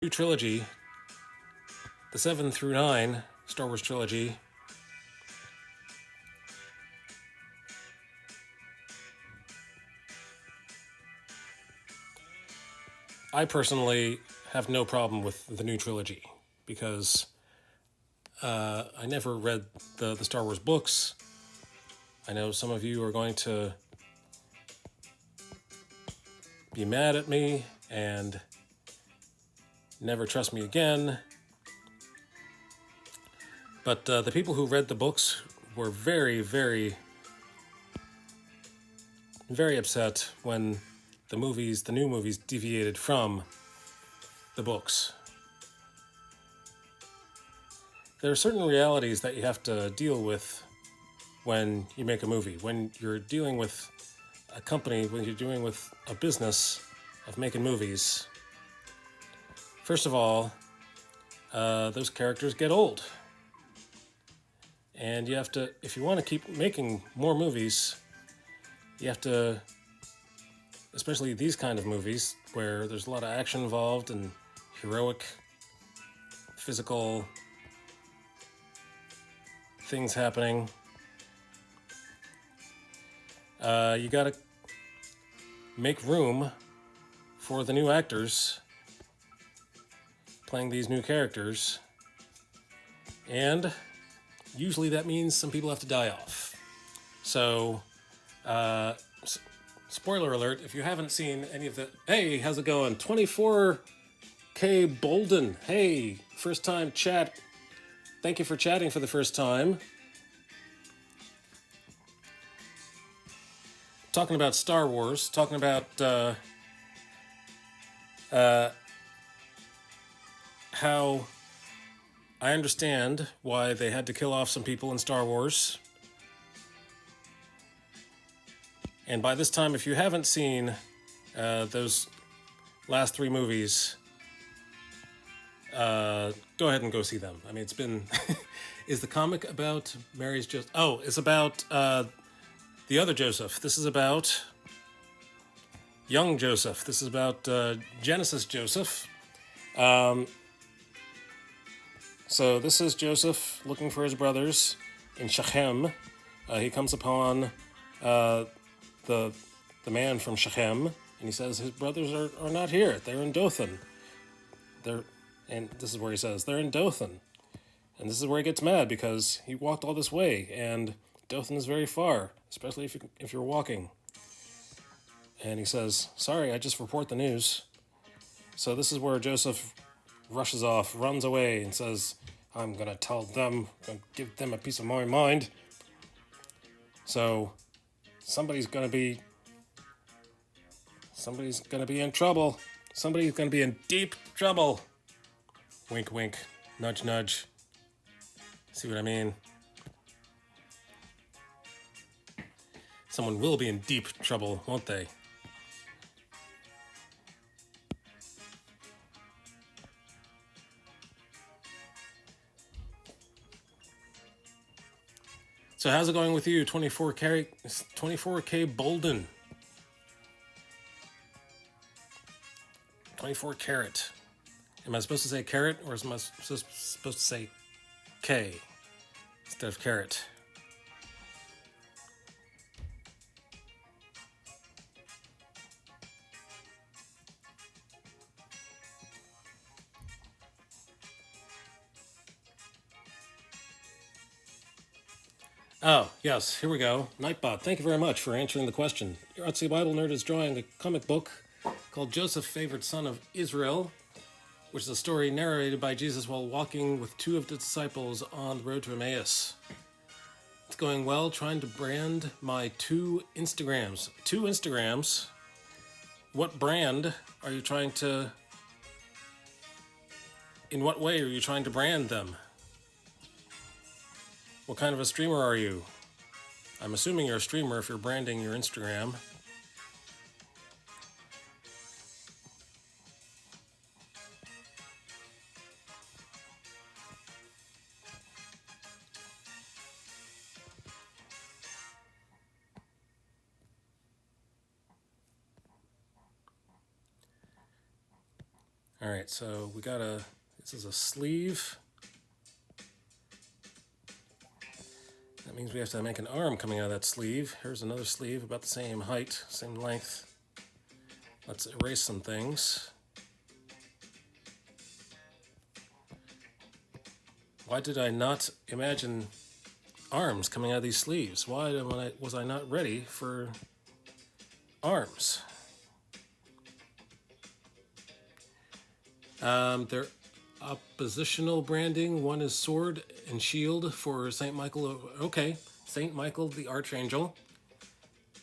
New trilogy, the 7 through 9 Star Wars trilogy. I personally have no problem with the new trilogy because I never read the Star Wars books. I know some of you are going to be mad at me and never trust me again. But the people who read the books were very, very, very upset when the new movies, deviated from the books. There are certain realities that you have to deal with when you make a movie. When you're dealing with a company, when you're dealing with a business of making movies, first of all, those characters get old. And you have to, if you want to keep making more movies, you have to, especially these kind of movies where there's a lot of action involved and heroic, physical things happening. You gotta make room for the new actors playing these new characters, and usually that means some people have to die off. So, spoiler alert, if you haven't seen any of the... Hey, how's it going? 24K Bolden. Hey, first time chat. Thank you for chatting for the first time. Talking about Star Wars, talking about how I understand why they had to kill off some people in Star Wars. And by this time, if you haven't seen those last 3 movies, go ahead and go see them. I mean, it's been... Is the comic about Mary's Joseph? Oh, it's about the other Joseph. This is about young Joseph. This is about Genesis Joseph. So this is Joseph looking for his brothers in Shechem. He comes upon the man from Shechem, and he says his brothers are not here. They're in Dothan. And this is where he says they're in Dothan. And this is where he gets mad because he walked all this way, and Dothan is very far, especially if you're walking. And he says, sorry, I just report the news. So this is where Joseph rushes off, runs away, and says, I'm going to tell them, I'm going to give them a piece of my mind. So somebody's going to be in trouble. Somebody's going to be in deep trouble. Wink, wink, nudge, nudge. See what I mean? Someone will be in deep trouble, won't they? So how's it going with you, 24K Bolden? 24 carat. Am I supposed to say carat, or am I supposed to say K instead of carrot? Oh, yes, here we go. Nightbot, thank you very much for answering the question. Your Artsy Bible Nerd is drawing a comic book called Joseph, Favored Son of Israel, which is a story narrated by Jesus while walking with 2 of the disciples on the road to Emmaus. It's going well, trying to brand my 2 Instagrams. 2 Instagrams? What brand are you trying to... In what way are you trying to brand them? What kind of a streamer are you? I'm assuming you're a streamer if you're branding your Instagram. All right, so we got this is a sleeve. That means we have to make an arm coming out of that sleeve. Here's another sleeve about the same height, same length. Let's erase some things. Why did I not imagine arms coming out of these sleeves? Why was I not ready for arms? They're oppositional branding. One is sword and shield for Saint Michael. Okay, Saint Michael the Archangel.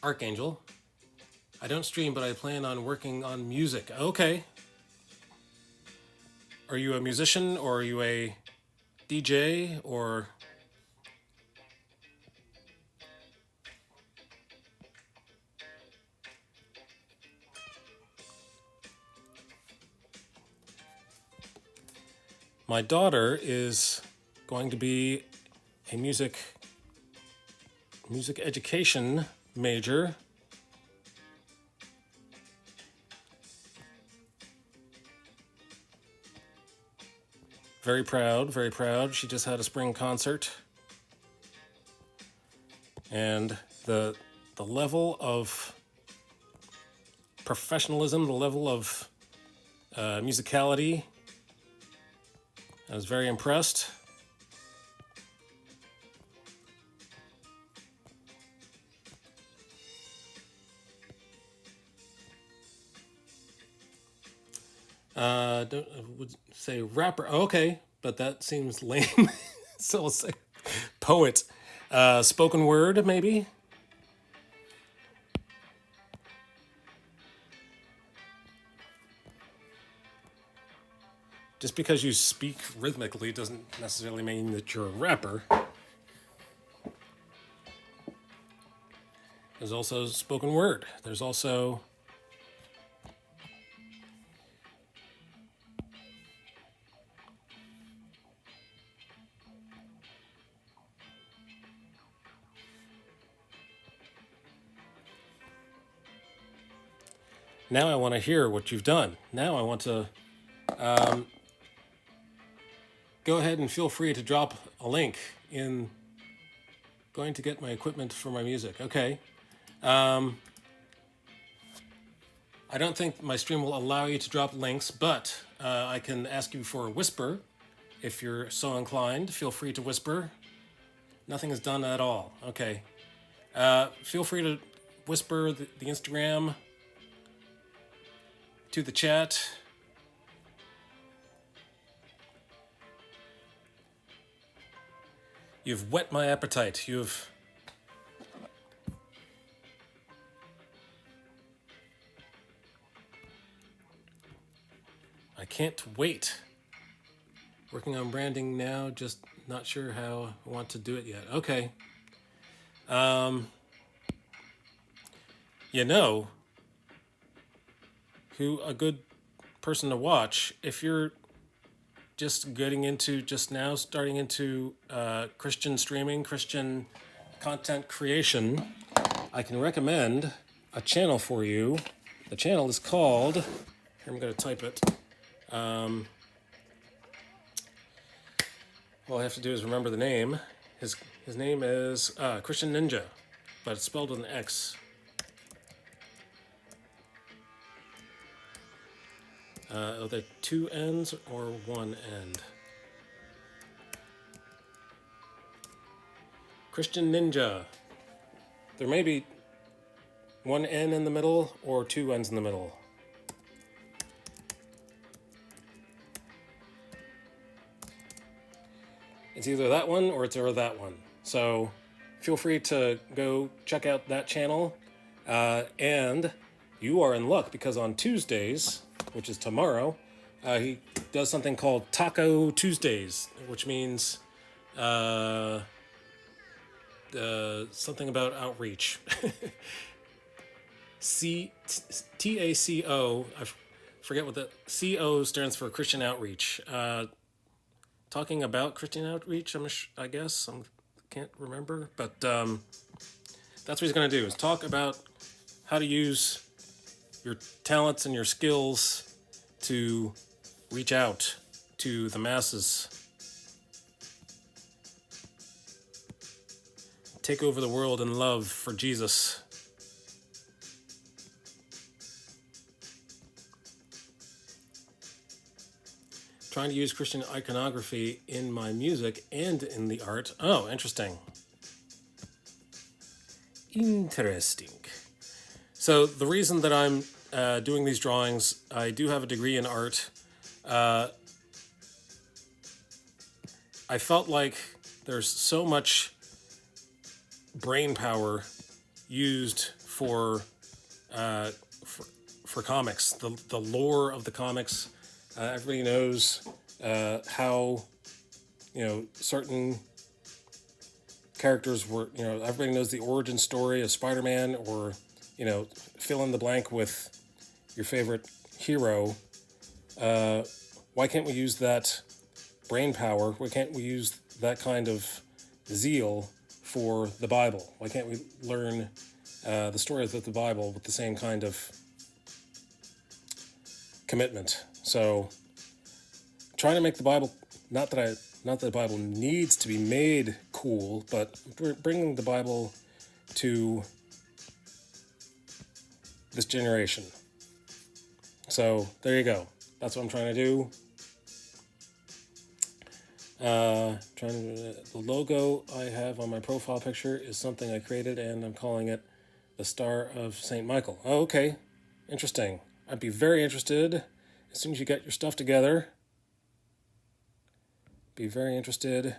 Archangel. I don't stream, but I plan on working on music. Okay. Are you a musician or are you a DJ or... My daughter is going to be a music education major. Very proud, very proud. She just had a spring concert. And the level of professionalism, the level of musicality, I was very impressed. I would say rapper. Okay, but that seems lame. So I'll say poet. Spoken word, maybe? Just because you speak rhythmically doesn't necessarily mean that you're a rapper. There's also spoken word. There's also... Now I want to hear what you've done. Now I want to... go ahead and feel free to drop a link in... Going to get my equipment for my music. Okay. I don't think my stream will allow you to drop links, but I can ask you for a whisper. If you're so inclined, feel free to whisper. Nothing is done at all. Okay. Feel free to whisper the Instagram to the chat. You've whet my appetite. You've... I can't wait. Working on branding now, just not sure how I want to do it yet. Okay. You know who a good person to watch if you're just starting into Christian streaming, Christian content creation. I can recommend a channel for you. The channel is called... Here, I'm going to type it. All I have to do is remember the name. His name is Christian Ninja, but it's spelled with an X. Are there two N's or one N? Christian Ninja. There may be one N in the middle or two N's in the middle. It's either that one or it's that one. So feel free to go check out that channel. And you are in luck because on Tuesdays, which is tomorrow, he does something called Taco Tuesdays, which means something about outreach. TACO, I forget what the CO stands for, Christian outreach. Talking about Christian outreach, I guess. I can't remember. But that's what he's going to do, is talk about how to use your talents and your skills to reach out to the masses, take over the world in love for Jesus. Trying to use Christian iconography in my music and in the art. Oh, interesting. Interesting. So the reason that I'm doing these drawings, I do have a degree in art. I felt like there's so much brain power used for comics. The lore of the comics. Everybody knows how certain characters were. Everybody knows the origin story of Spider-Man, or fill in the blank with your favorite hero. Why can't we use that brain power? Why can't we use that kind of zeal for the Bible? Why can't we learn the stories of the Bible with the same kind of commitment? So, trying to make the Bible, not that the Bible needs to be made cool, but bringing the Bible to this generation. So there you go. That's what I'm trying to do. The logo I have on my profile picture is something I created, and I'm calling it the Star of St. Michael. Oh, okay. Interesting. I'd be very interested as soon as you get your stuff together. Be very interested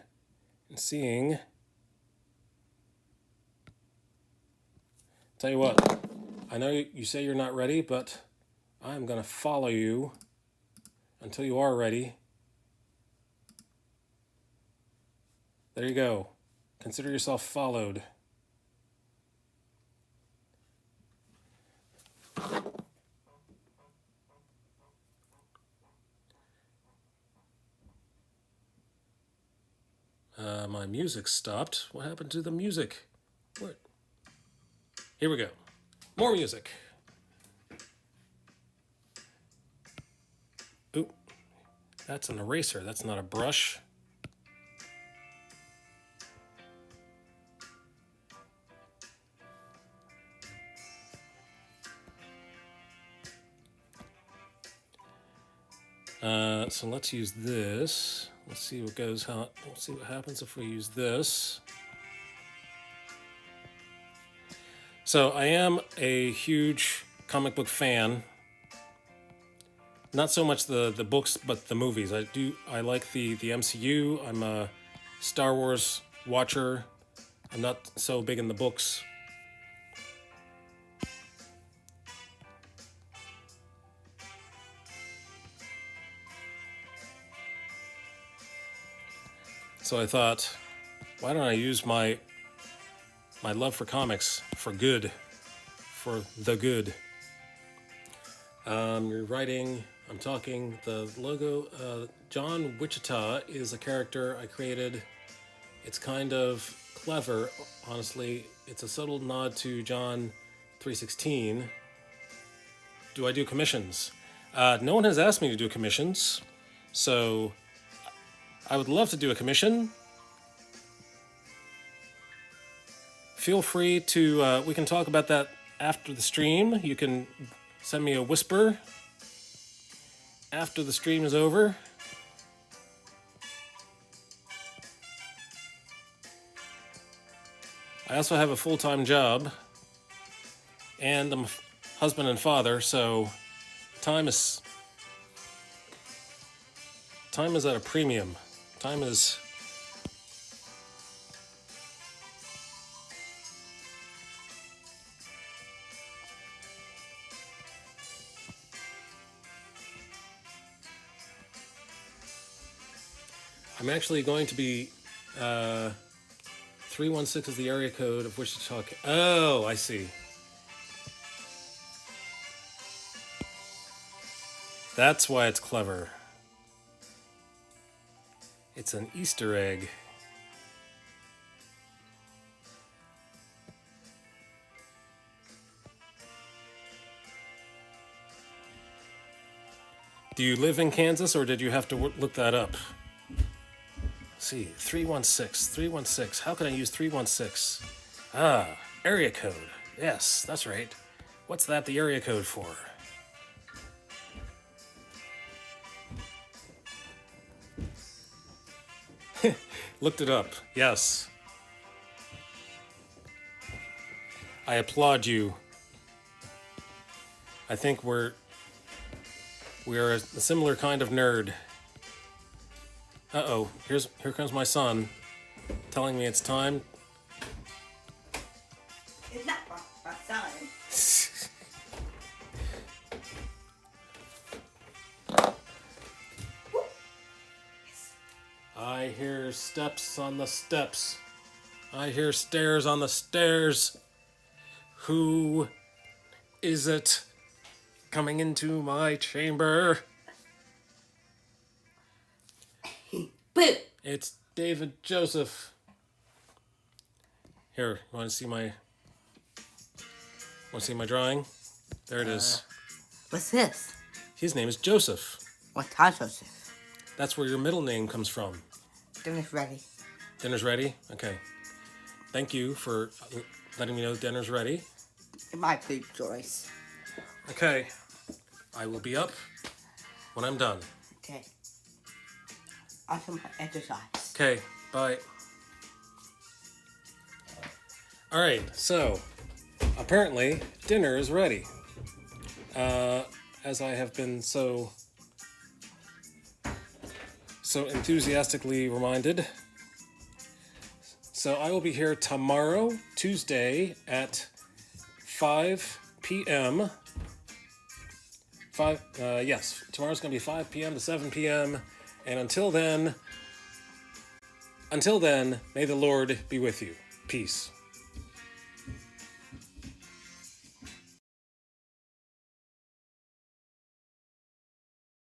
in seeing. Tell you what, I know you say you're not ready, but I'm going to follow you until you are ready. There you go. Consider yourself followed. My music stopped. What happened to the music? What? Here we go. More music. Ooh, that's an eraser. That's not a brush. So let's use this. Let's see what goes. Let's see what happens if we use this. So I am a huge comic book fan. Not so much the books, but the movies. I like the MCU. I'm a Star Wars watcher. I'm not so big in the books. So I thought, why don't I use my love for comics for good, for the good. You're writing, I'm talking, the logo. John Wichita is a character I created. It's kind of clever, honestly. It's a subtle nod to John 3:16. Do I do commissions? No one has asked me to do commissions, so I would love to do a commission. Feel free to, we can talk about that after the stream. You can send me a whisper after the stream is over. I also have a full-time job, and I'm a husband and father, so time is at a premium. Time is... I'm actually going to be... 316 is the area code of Wichita. Oh, I see. That's why it's clever. It's an Easter egg. Do you live in Kansas, or did you have to look that up? Let's see, 316, 316. How can I use 316? Ah, area code. Yes, that's right. What's that the area code for? Looked it up. Yes. I applaud you. I think we're a similar kind of nerd. Uh-oh, here comes my son telling me it's time. It's not my son. I hear steps on the steps. I hear stairs on the stairs. Who is it coming into my chamber? Boo! It's David Joseph. Here, you want to see my drawing? There it is. What's this? His name is Joseph. What time is this? That's where your middle name comes from. Dinner's ready. Dinner's ready? Okay. Thank you for letting me know dinner's ready. My food choice. Okay. I will be up when I'm done. Okay. On some exercise. Okay, bye. Alright, so apparently dinner is ready. As I have been so enthusiastically reminded. So I will be here tomorrow, Tuesday, at 5 p.m. Yes, tomorrow's going to be 5 p.m. to 7 p.m. And until then, may the Lord be with you. Peace.